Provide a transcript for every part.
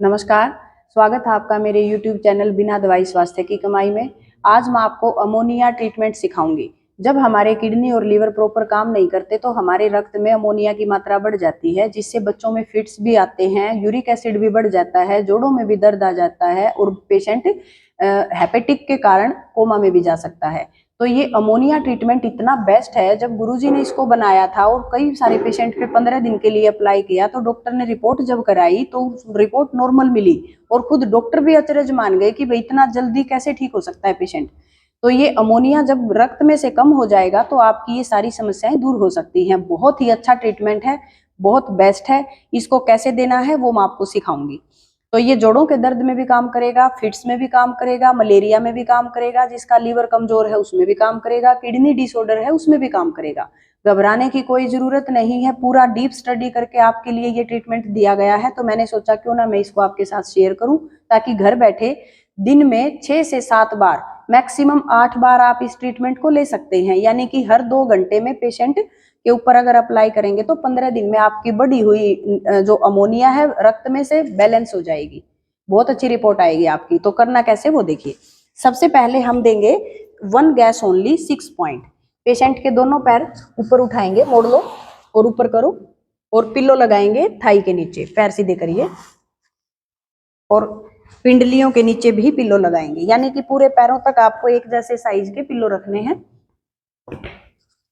नमस्कार, स्वागत है आपका मेरे YouTube चैनल बिना दवाई स्वास्थ्य की कमाई में। आज मैं आपको अमोनिया ट्रीटमेंट सिखाऊंगी। जब हमारे किडनी और लीवर प्रॉपर काम नहीं करते तो हमारे रक्त में अमोनिया की मात्रा बढ़ जाती है, जिससे बच्चों में फिट्स भी आते हैं, यूरिक एसिड भी बढ़ जाता है, जोड़ों में भी दर्द आ जाता है और पेशेंट हेपेटिक के कारण कोमा में भी जा सकता है। तो ये अमोनिया ट्रीटमेंट इतना बेस्ट है। जब गुरुजी ने इसको बनाया था और कई सारे पेशेंट पे 15 दिन के लिए अप्लाई किया तो डॉक्टर ने रिपोर्ट जब कराई तो रिपोर्ट नॉर्मल मिली और खुद डॉक्टर भी अचरज मान गए कि भाई इतना जल्दी कैसे ठीक हो सकता है पेशेंट। तो ये अमोनिया जब रक्त में से कम हो जाएगा तो आपकी ये सारी समस्याएं दूर हो सकती हैं। बहुत ही अच्छा ट्रीटमेंट है, बहुत बेस्ट है। इसको कैसे देना है वो मैं आपको सिखाऊंगी। तो ये जोड़ों के दर्द में भी काम करेगा, फिट्स में भी काम करेगा, मलेरिया में भी काम करेगा, जिसका लीवर कमजोर है उसमें भी काम करेगा, किडनी डिसऑर्डर है उसमें भी काम करेगा। घबराने की कोई जरूरत नहीं है। पूरा डीप स्टडी करके आपके लिए ये ट्रीटमेंट दिया गया है। तो मैंने सोचा क्यों ना मैं इसको आपके साथ शेयर करूं, ताकि घर बैठे दिन में 6 से 7 बार, मैक्सिमम 8 बार आप इस ट्रीटमेंट को ले सकते हैं। यानी कि हर 2 घंटे में पेशेंट के ऊपर अगर अप्लाई करेंगे तो 15 दिन में आपकी बढ़ी हुई जो अमोनिया है रक्त में से बैलेंस हो जाएगी। बहुत अच्छी रिपोर्ट आएगी आपकी। तो करना कैसे वो देखिए। सबसे पहले हम देंगे 1 गैस ओनली 6 पॉइंट। पेशेंट के दोनों पैर ऊपर उठाएंगे, मोड़ लो और ऊपर करो, और पिल्लो लगाएंगे थाई के नीचे, पैर सीधे करिए, और पिंडलियों के नीचे भी पिल्लो लगाएंगे। यानी कि पूरे पैरों तक आपको एक जैसे साइज के पिल्लो रखने हैं।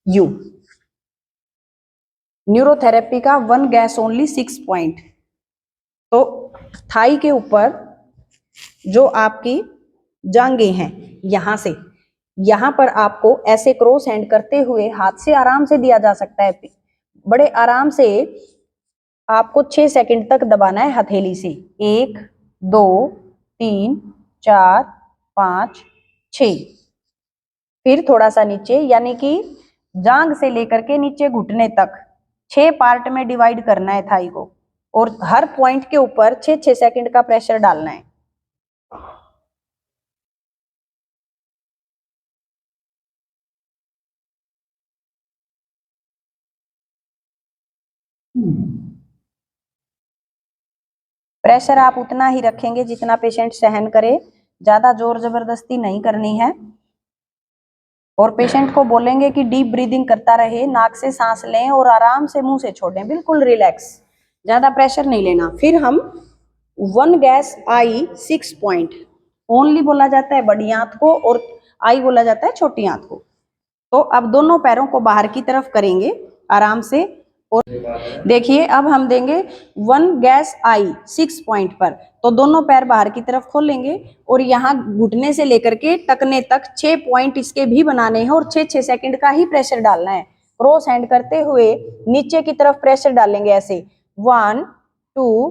यू न्यूरोथेरेपी का 1 गैस ओनली 6 पॉइंट। तो थाई के ऊपर जो आपकी जांघें हैं, यहां से यहां पर आपको ऐसे क्रॉस हैंड करते हुए हाथ से आराम से दिया जा सकता है। बड़े आराम से आपको 6 सेकंड तक दबाना है हथेली से। 1 2 3 4 5 6। फिर थोड़ा सा नीचे, यानी कि जांघ से लेकर के नीचे घुटने तक 6 पार्ट में डिवाइड करना है थाई को, और हर पॉइंट के ऊपर 6-6 सेकंड का प्रेशर डालना है। प्रेशर आप उतना ही रखेंगे जितना पेशेंट सहन करे, ज्यादा जोर जबरदस्ती नहीं करनी है। और पेशेंट को बोलेंगे कि डीप ब्रीदिंग करता रहे, नाक से सांस लें और आराम से मुंह से छोड़ें, बिल्कुल रिलैक्स, ज्यादा प्रेशर नहीं लेना। फिर हम 1 गैस आई 6 पॉइंट। ओनली बोला जाता है बड़ी आंत को और आई बोला जाता है छोटी आंत को। तो अब दोनों पैरों को बाहर की तरफ करेंगे आराम से, और देखिए अब हम देंगे 1 गैस आई 6 पॉइंट पर। तो दोनों पैर बाहर की तरफ खोलेंगे और यहाँ घुटने से लेकर के टखने तक 6 पॉइंट इसके भी बनाने हैं, और 6-6 सेकंड का ही प्रेशर डालना है। क्रॉस हैंड करते हुए नीचे की तरफ प्रेशर डालेंगे ऐसे 1 2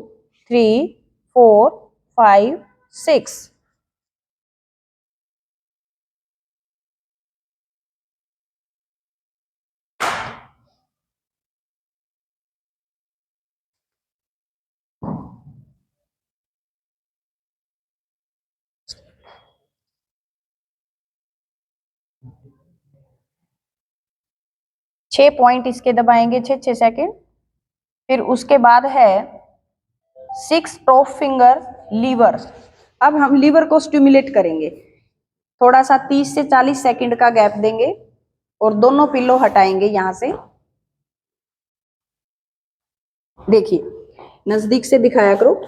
3 4 5 6। 6 पॉइंट इसके दबाएंगे 6-6 सेकंड। फिर उसके बाद है 6 टॉप फिंगर लीवर। अब हम लीवर को स्टिमुलेट करेंगे, थोड़ा सा 30 से 40 सेकंड का गैप देंगे और दोनों पिल्लो हटाएंगे यहां से। देखिए नजदीक से दिखाया करो।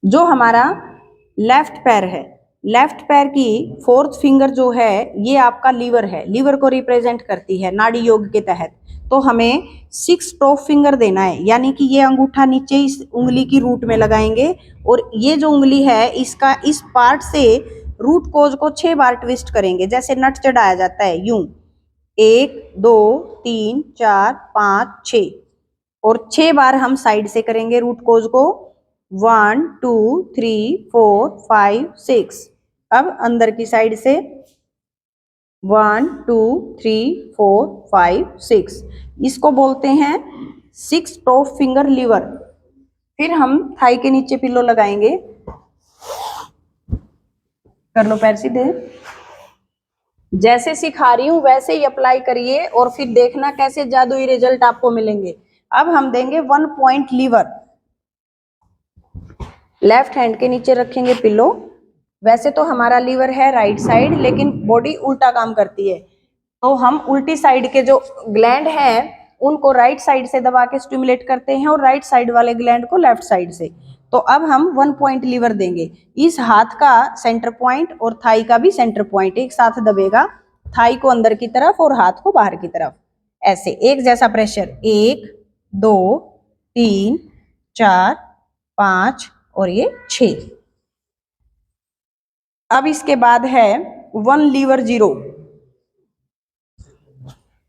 जो हमारा लेफ्ट पैर है, लेफ्ट पैर की 4th फिंगर जो है ये आपका लीवर है, लीवर को रिप्रेजेंट करती है नाड़ी योग के तहत। तो हमें 6 टॉप फिंगर देना है, यानी कि ये अंगूठा नीचे इस उंगली की रूट में लगाएंगे, और ये जो उंगली है इसका इस पार्ट से रूट कोज को 6 बार ट्विस्ट करेंगे, जैसे नट चढ़ाया जाता है यूं। 1 2 3 4 5 6, और 6 बार हम साइड से करेंगे रूट कोज को। 1 2 3 4 5 6। अब अंदर की साइड से 1 2 3 4 5 6। इसको बोलते हैं 6 टॉप फिंगर लीवर। फिर हम थाई के नीचे पिल्लो लगाएंगे। कर लो पैर सीधे। जैसे सिखा रही हूं वैसे ही अप्लाई करिए और फिर देखना कैसे जादुई रिजल्ट आपको मिलेंगे। अब हम देंगे 1 पॉइंट लीवर। लेफ्ट हैंड के नीचे रखेंगे पिलो। वैसे तो हमारा लीवर है राइट साइड, लेकिन बॉडी उल्टा काम करती है, तो हम उल्टी साइड के जो ग्लैंड हैं उनको राइट साइड से दबा के स्टिमुलेट करते हैं और राइट साइड वाले ग्लैंड को लेफ्ट साइड से। तो अब हम 1 पॉइंट लीवर देंगे। इस हाथ का सेंटर पॉइंट और थाई का भी सेंटर पॉइंट एक साथ दबेगा, थाई को अंदर की तरफ और हाथ को बाहर की तरफ, ऐसे एक जैसा प्रेशर। 1 2 3 4 5 और ये 6। अब इसके बाद है 1 लीवर 0,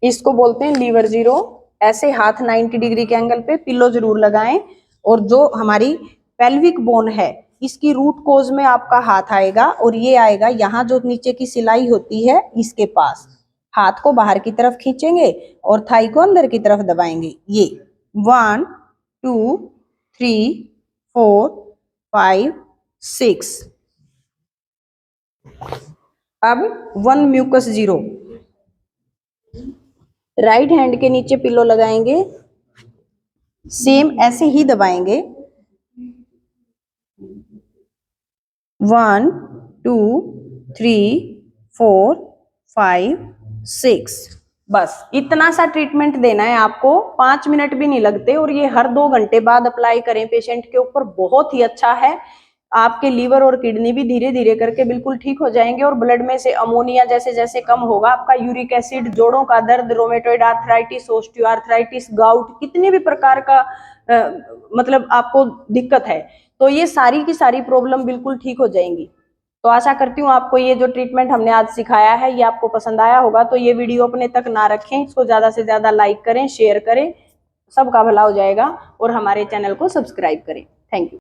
इसको बोलते हैं लीवर 0। ऐसे हाथ 90 डिग्री के एंगल पे पिलो जरूर लगाएं, और जो हमारी पेल्विक बोन है इसकी रूट कोज में आपका हाथ आएगा, और ये आएगा यहाँ जो नीचे की सिलाई होती है इसके पास। हाथ को बाहर की तरफ खींचेंगे और थाई को अंदर की तरफ दबाएंगे। ये 1 2 3 4 5 6। अब 1 म्यूकस 0। राइट हैंड के नीचे पिलो लगाएंगे, सेम ऐसे ही दबाएंगे। 1 2 3 4 5 6। बस इतना सा ट्रीटमेंट देना है आपको, 5 मिनट भी नहीं लगते, और ये हर 2 घंटे बाद अप्लाई करें पेशेंट के ऊपर। बहुत ही अच्छा है। आपके लीवर और किडनी भी धीरे धीरे करके बिल्कुल ठीक हो जाएंगे, और ब्लड में से अमोनिया जैसे जैसे कम होगा, आपका यूरिक एसिड, जोड़ों का दर्द, रोमेटॉइड आर्थराइटिस, ऑस्टियोआर्थराइटिस, गाउट, कितने भी प्रकार का मतलब आपको दिक्कत है, तो ये सारी की सारी प्रॉब्लम बिल्कुल ठीक हो जाएंगी। तो आशा करती हूँ आपको ये जो ट्रीटमेंट हमने आज सिखाया है ये आपको पसंद आया होगा। तो ये वीडियो अपने तक ना रखें, इसको ज्यादा से ज्यादा लाइक करें, शेयर करें, सबका भला हो जाएगा, और हमारे चैनल को सब्सक्राइब करें। Thank you.